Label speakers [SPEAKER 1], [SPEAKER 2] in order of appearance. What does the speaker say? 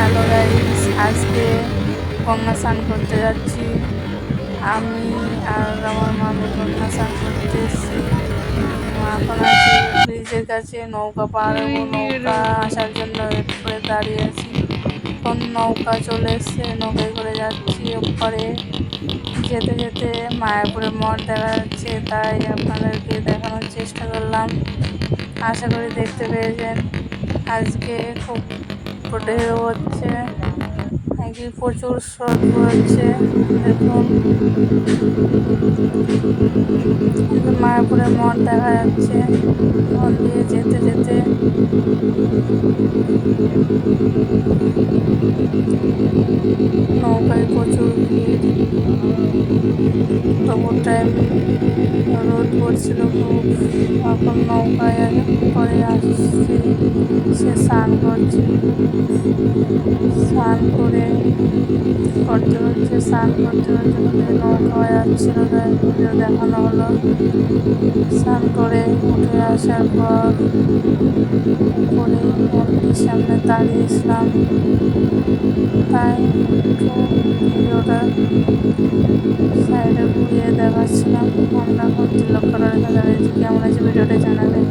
[SPEAKER 1] Hello guys, আজকে গঙ্গা স্নান করতে যাচ্ছি। আমি আর আমার মামি গঙ্গা স্নান করতে এসেছি। এখন আছি ব্রিজের কাছে, নৌকা পার হবো। নৌকা আসার জন্য ওয়েট করে দাঁড়িয়ে আছি। এখন নৌকা চলে এসছে, নৌকায় করে যাচ্ছি ওপরে। যেতে যেতে মায়াপুরের মঠ দেখা যাচ্ছে, তাই আপনাদেরকে দেখানোর চেষ্টা করলাম। আশা করি দেখতে পেয়েছেন। আজকে খুব ঢেউ হচ্ছে, নাকি প্রচুর স্রোত বইছে। দেখুন, মায়াপুরের মঠ দেখা যাচ্ছে। মন দিয়ে যেতে যেতে নৌকায় প্রচুর ভিড়। তবু টাইম রোদ পড়ছিল খুব। এখন নৌকায় করে আসছি, সে স্নান করছে। স্নান করে স্নান করতে নৌকায় যাচ্ছিল, তাই ভিডিও দেখানো হলো। স্নান করে উঠে আসার পর উপরে মন্দির সামনে দাঁড়িয়েছিলাম, তাই একটু ভিডিওটা সাইডে ঘুরিয়ে দেখাচ্ছিলাম। আমরা এখন তিলকতলা রেখে দাঁড়িয়েছি। কেমন আছে ভিডিওটা জানাবেন।